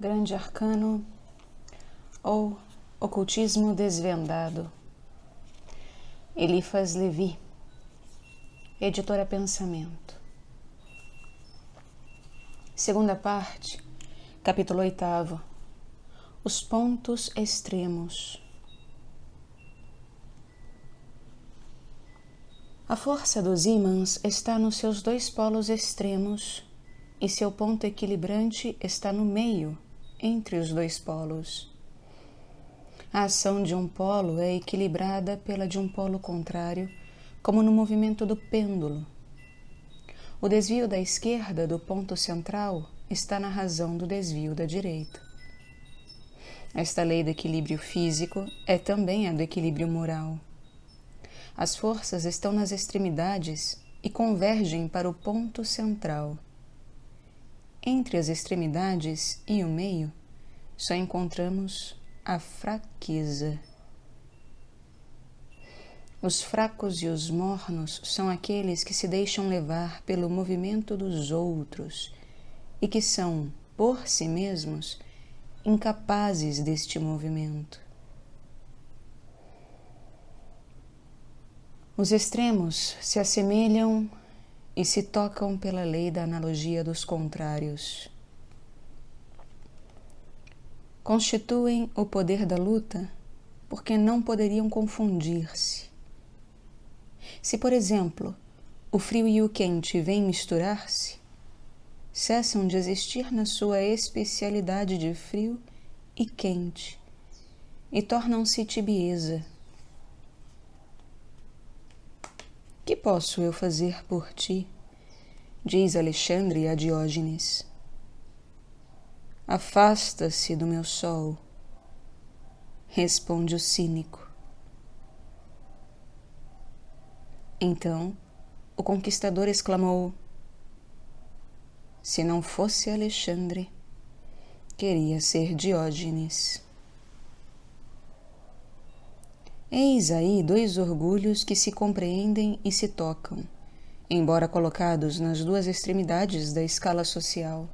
Grande Arcano ou Ocultismo Desvendado. Eliphas Levi, Editora Pensamento. Segunda parte, capítulo 8. Os pontos extremos. A força dos ímãs está nos seus dois polos extremos e seu ponto equilibrante está no meio, entre os dois polos. A ação de um polo é equilibrada pela de um polo contrário, como no movimento do pêndulo. O desvio da esquerda do ponto central está na razão do desvio da direita. Esta lei do equilíbrio físico é também a do equilíbrio moral. As forças estão nas extremidades e convergem para o ponto central. Entre as extremidades e o meio, só encontramos a fraqueza. Os fracos e os mornos são aqueles que se deixam levar pelo movimento dos outros e que são, por si mesmos, incapazes deste movimento. Os extremos se assemelham e se tocam pela lei da analogia dos contrários. Constituem o poder da luta porque não poderiam confundir-se. Se, por exemplo, o frio e o quente vêm misturar-se, cessam de existir na sua especialidade de frio e quente e tornam-se tibieza. Que posso eu fazer por ti? Diz Alexandre a Diógenes. Afasta-se do meu sol, responde o cínico. Então, o conquistador exclamou: se não fosse Alexandre, queria ser Diógenes. Eis aí dois orgulhos que se compreendem e se tocam, embora colocados nas duas extremidades da escala social.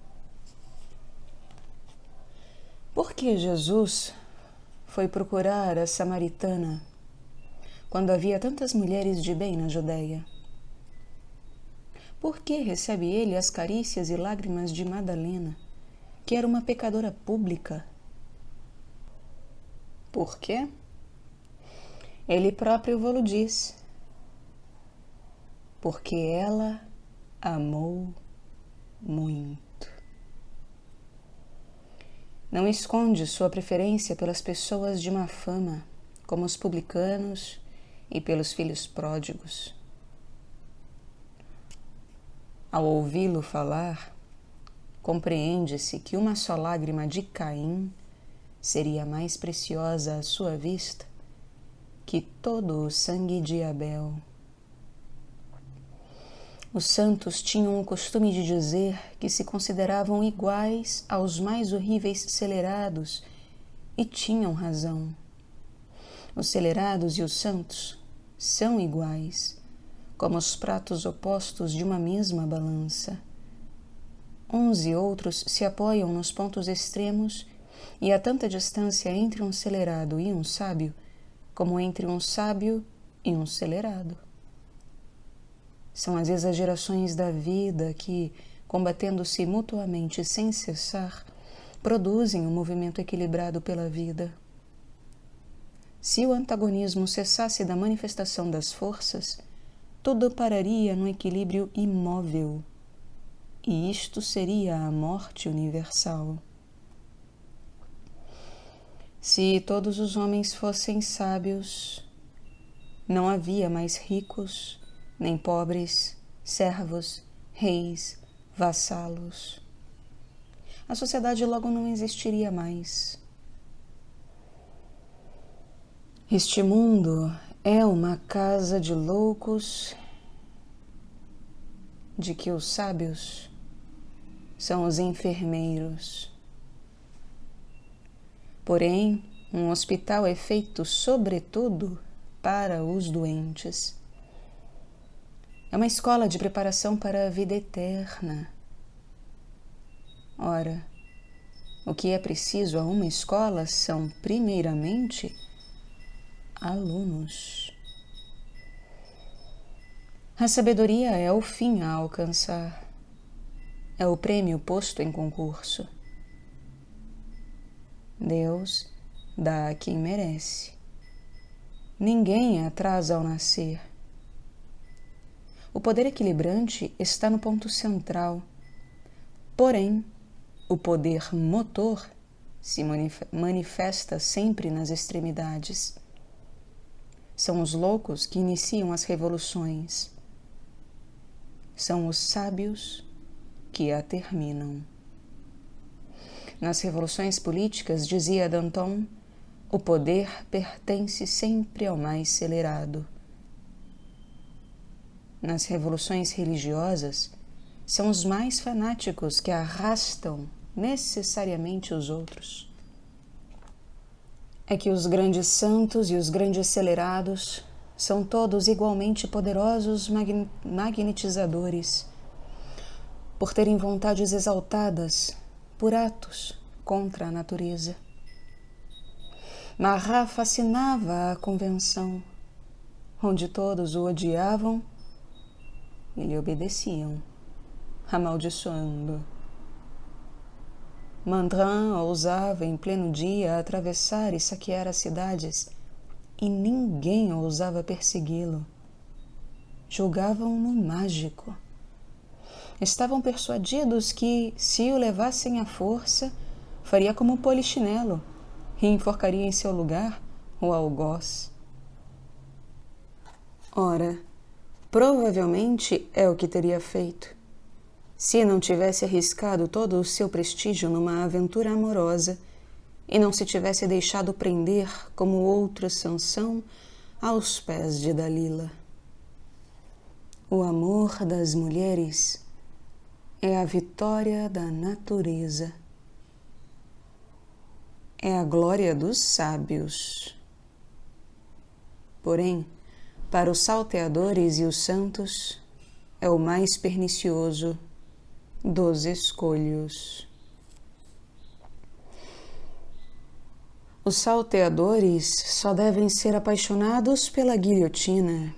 Por que Jesus foi procurar a samaritana quando havia tantas mulheres de bem na Judéia? Por que recebe ele as carícias e lágrimas de Madalena, que era uma pecadora pública? Por quê? Ele próprio vô-lo diz. Porque ela amou muito. Não esconde sua preferência pelas pessoas de má fama, como os publicanos e pelos filhos pródigos. Ao ouvi-lo falar, compreende-se que uma só lágrima de Caim seria mais preciosa à sua vista que todo o sangue de Abel. Os santos tinham o costume de dizer que se consideravam iguais aos mais horríveis celerados, e tinham razão. Os celerados e os santos são iguais, como os pratos opostos de uma mesma balança. Uns e outros se apoiam nos pontos extremos, e há tanta distância entre um celerado e um sábio, como entre um sábio e um celerado. São as exagerações da vida que, combatendo-se mutuamente sem cessar, produzem um movimento equilibrado pela vida. Se o antagonismo cessasse da manifestação das forças, tudo pararia no equilíbrio imóvel, e isto seria a morte universal. Se todos os homens fossem sábios, não havia mais ricos, nem pobres, servos, reis, vassalos. A sociedade logo não existiria mais. Este mundo é uma casa de loucos, de que os sábios são os enfermeiros. Porém, um hospital é feito sobretudo para os doentes. É uma escola de preparação para a vida eterna. Ora, o que é preciso a uma escola são, primeiramente, alunos. A sabedoria é o fim a alcançar, é o prêmio posto em concurso. Deus dá a quem merece. Ninguém atrasa ao nascer. O poder equilibrante está no ponto central, porém, o poder motor se manifesta sempre nas extremidades. São os loucos que iniciam as revoluções. São os sábios que a terminam. Nas revoluções políticas, dizia Danton, o poder pertence sempre ao mais celerado. Nas revoluções religiosas, são os mais fanáticos que arrastam necessariamente os outros. É que os grandes santos e os grandes celerados são todos igualmente poderosos magnetizadores, por terem vontades exaltadas por atos contra a natureza. Marat fascinava a convenção, onde todos o odiavam e lhe obedeciam, amaldiçoando. Mandrin ousava em pleno dia atravessar e saquear as cidades, e ninguém ousava persegui-lo. Julgavam-no mágico. Estavam persuadidos que, se o levassem à força, faria como Polichinelo e enforcaria em seu lugar o algoz. Ora, provavelmente é o que teria feito, se não tivesse arriscado todo o seu prestígio numa aventura amorosa e não se tivesse deixado prender como outra Sansão aos pés de Dalila. O amor das mulheres é a vitória da natureza. É a glória dos sábios. Porém, para os salteadores e os santos, é o mais pernicioso dos escolhos. Os salteadores só devem ser apaixonados pela guilhotina,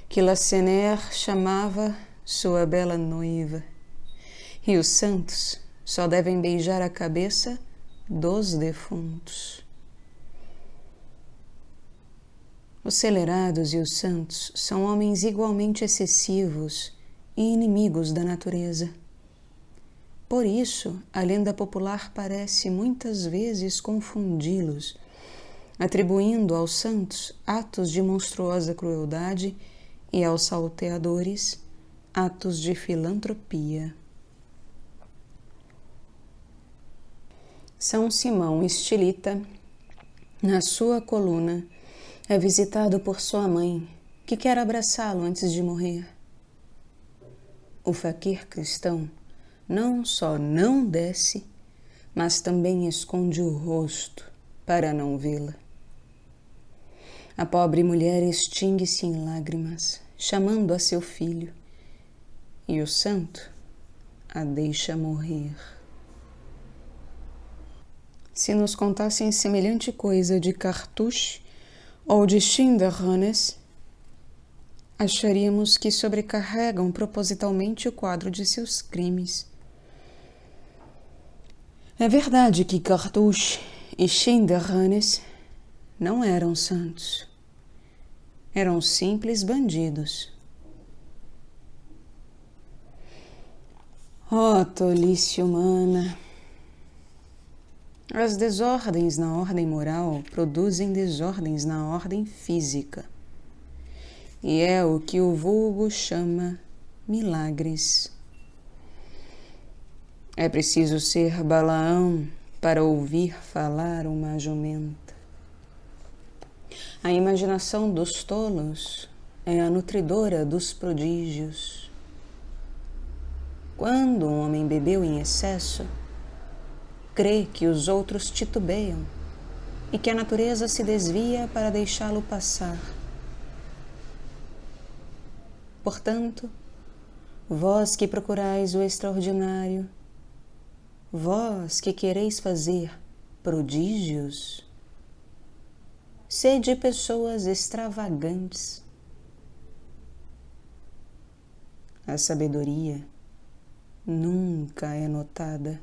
que Lacenaire chamava sua bela noiva, e os santos só devem beijar a cabeça dos defuntos. Os celerados e os santos são homens igualmente excessivos e inimigos da natureza. Por isso, a lenda popular parece muitas vezes confundi-los, atribuindo aos santos atos de monstruosa crueldade e aos salteadores atos de filantropia. São Simão Estilita, na sua coluna, é visitado por sua mãe, que quer abraçá-lo antes de morrer. O faquir cristão não só não desce, mas também esconde o rosto para não vê-la. A pobre mulher extingue-se em lágrimas, chamando a seu filho, e o santo a deixa morrer. Se nos contassem semelhante coisa de Cartouche ou de Schinderhannes, acharíamos que sobrecarregam propositalmente o quadro de seus crimes. É verdade que Cartouche e Schinderhannes não eram santos. Eram simples bandidos. Oh, tolice humana! As desordens na ordem moral produzem desordens na ordem física. E é o que o vulgo chama milagres. É preciso ser Balaão para ouvir falar uma jumenta. A imaginação dos tolos é a nutridora dos prodígios. Quando um homem bebeu em excesso, crê que os outros titubeiam e que a natureza se desvia para deixá-lo passar. Portanto, vós que procurais o extraordinário, vós que quereis fazer prodígios, sede pessoas extravagantes. A sabedoria nunca é notada,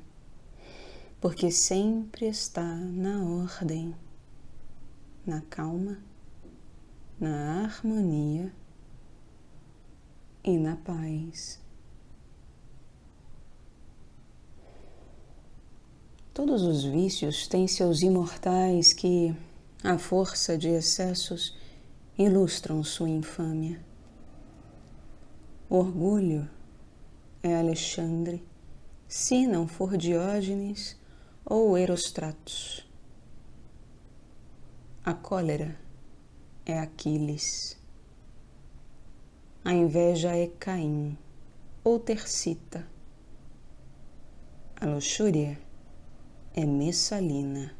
porque sempre está na ordem, na calma, na harmonia e na paz. Todos os vícios têm seus imortais que, à força de excessos, ilustram sua infâmia. O orgulho é Alexandre, se não for Diógenes ou Erostratos. A cólera é Aquiles. A inveja é Caim ou Tercita. A luxúria é Messalina.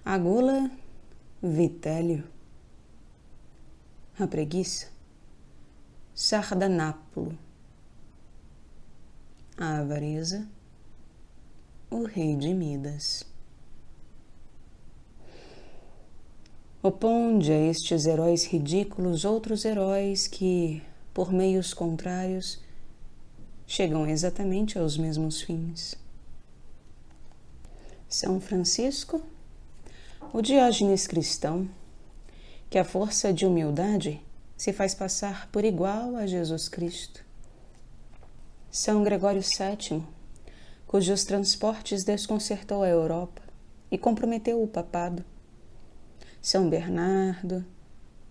A gula, Vitélio. A preguiça, Sardanápulo. A avareza, o rei de Midas. Oponde a estes heróis ridículos outros heróis que, por meios contrários, chegam exatamente aos mesmos fins. São Francisco, o Diógenes cristão, que à força de humildade se faz passar por igual a Jesus Cristo. São Gregório VII, cujos transportes desconcertou a Europa e comprometeu o papado. São Bernardo,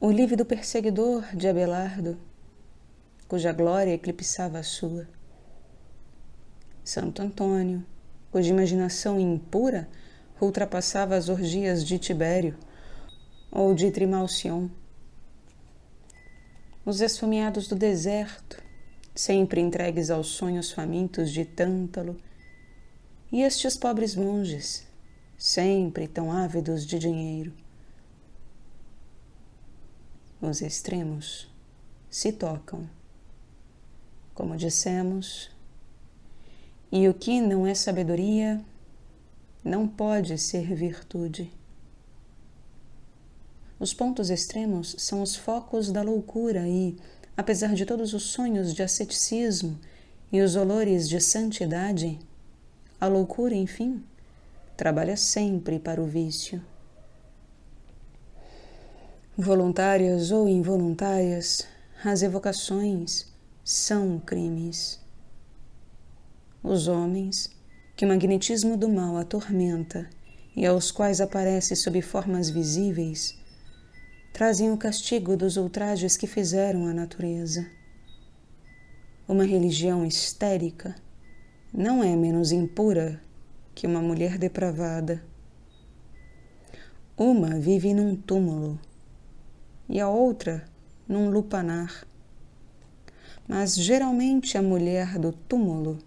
o lívido perseguidor de Abelardo, cuja glória eclipsava a sua. Santo Antônio, cuja imaginação impura ultrapassava as orgias de Tibério ou de Trimalcion. Os esfomeados do deserto, sempre entregues aos sonhos famintos de Tântalo, e estes pobres monges, sempre tão ávidos de dinheiro. Os extremos se tocam, como dissemos, e o que não é sabedoria não pode ser virtude. Os pontos extremos são os focos da loucura e, apesar de todos os sonhos de asceticismo e os olores de santidade, a loucura, enfim, trabalha sempre para o vício. Voluntárias ou involuntárias, as evocações são crimes. Os homens, que o magnetismo do mal atormenta e aos quais aparece sob formas visíveis, trazem o castigo dos ultrajes que fizeram à natureza. Uma religião histérica não é menos impura que uma mulher depravada. Uma vive num túmulo e a outra num lupanar. Mas geralmente a mulher do túmulo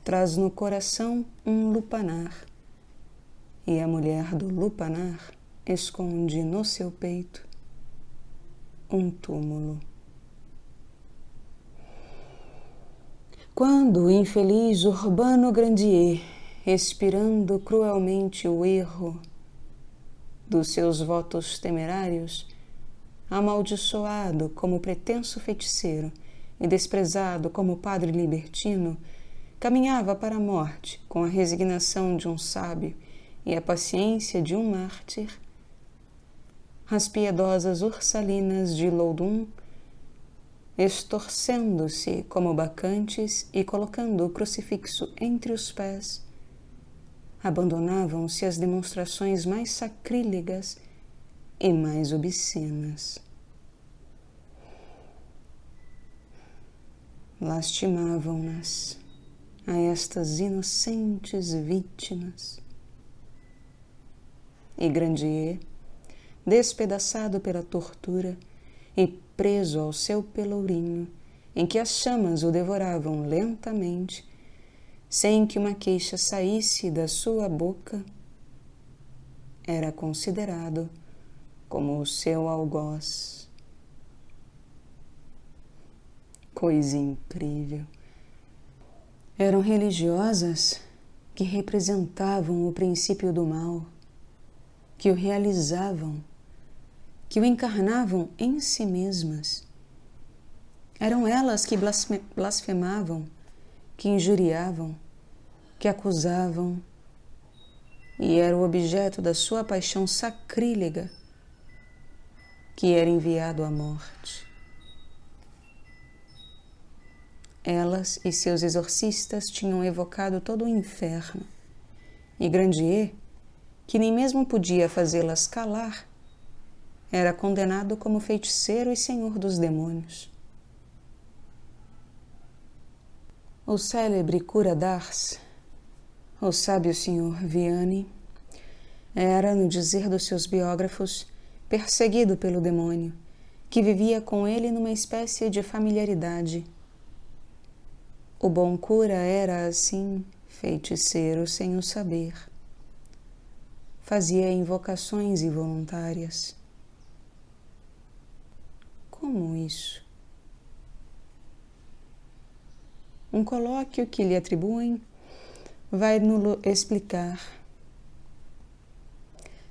traz no coração um lupanar e a mulher do lupanar esconde no seu peito um túmulo. Quando o infeliz Urbano Grandier, expirando cruelmente o erro dos seus votos temerários, amaldiçoado como pretenso feiticeiro e desprezado como padre libertino, caminhava para a morte com a resignação de um sábio e a paciência de um mártir, as piedosas Ursalinas de Loudun, estorcendo-se como bacantes e colocando o crucifixo entre os pés, abandonavam-se às demonstrações mais sacrílegas e mais obscenas. Lastimavam-nas a estas inocentes vítimas. E Grandier, despedaçado pela tortura e preso ao seu pelourinho, em que as chamas o devoravam lentamente, sem que uma queixa saísse da sua boca, era considerado como o seu algoz. Coisa incrível! Eram religiosas que representavam o princípio do mal, que o realizavam, que o encarnavam em si mesmas. Eram elas que blasfemavam, que injuriavam, que acusavam, e era o objeto da sua paixão sacrílega, que era enviado à morte. Elas e seus exorcistas tinham evocado todo o inferno, e Grandier, que nem mesmo podia fazê-las calar, era condenado como feiticeiro e senhor dos demônios. O célebre cura d'Ars, o sábio senhor Vianney, era, no dizer dos seus biógrafos, perseguido pelo demônio, que vivia com ele numa espécie de familiaridade. O bom cura era, assim, feiticeiro sem o saber. Fazia invocações involuntárias. Como isso? Um colóquio que lhe atribuem vai nos explicar.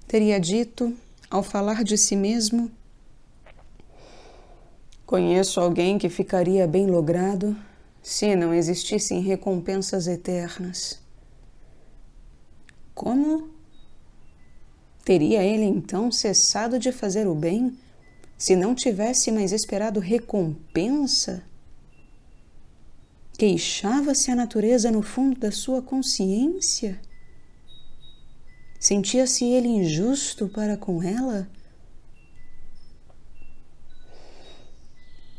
Teria dito, ao falar de si mesmo: conheço alguém que ficaria bem logrado se não existissem recompensas eternas. Como? Teria ele então cessado de fazer o bem se não tivesse mais esperado recompensa? Queixava-se a natureza no fundo da sua consciência? Sentia-se ele injusto para com ela?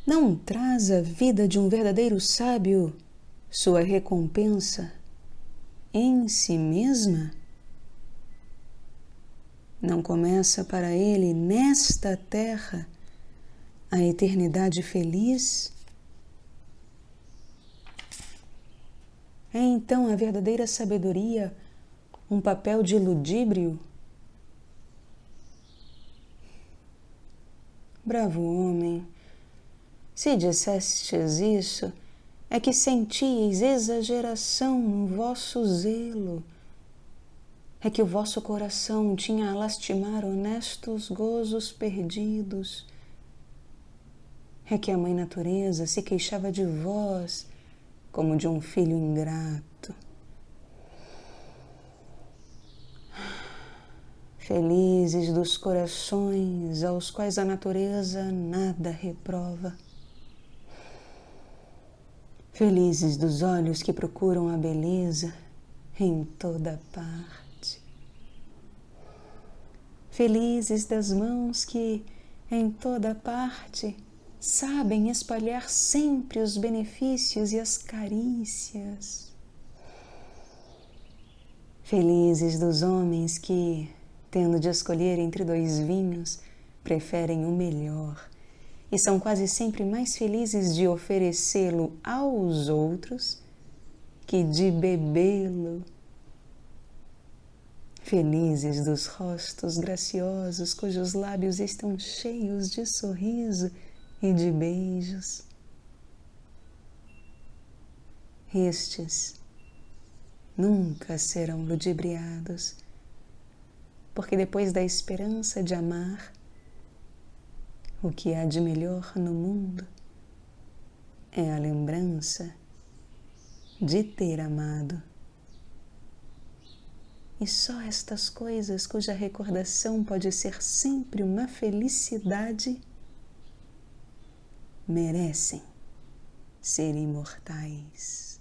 Não traz a vida de um verdadeiro sábio sua recompensa em si mesma? Não começa para ele nesta terra a eternidade feliz? É então a verdadeira sabedoria um papel de ludíbrio? Bravo homem, se dissestes isso, é que sentíeis exageração no vosso zelo, é que o vosso coração tinha a lastimar honestos gozos perdidos, é que a mãe natureza se queixava de vós como de um filho ingrato. Felizes dos corações aos quais a natureza nada reprova. Felizes dos olhos que procuram a beleza em toda parte. Felizes das mãos que, em toda parte, sabem espalhar sempre os benefícios e as carícias. Felizes dos homens que, tendo de escolher entre 2 vinhos, preferem o melhor e são quase sempre mais felizes de oferecê-lo aos outros que de bebê-lo. Felizes dos rostos graciosos cujos lábios estão cheios de sorriso e de beijos. Estes nunca serão ludibriados, porque depois da esperança de amar, o que há de melhor no mundo é a lembrança de ter amado. E só estas coisas cuja recordação pode ser sempre uma felicidade merecem ser imortais.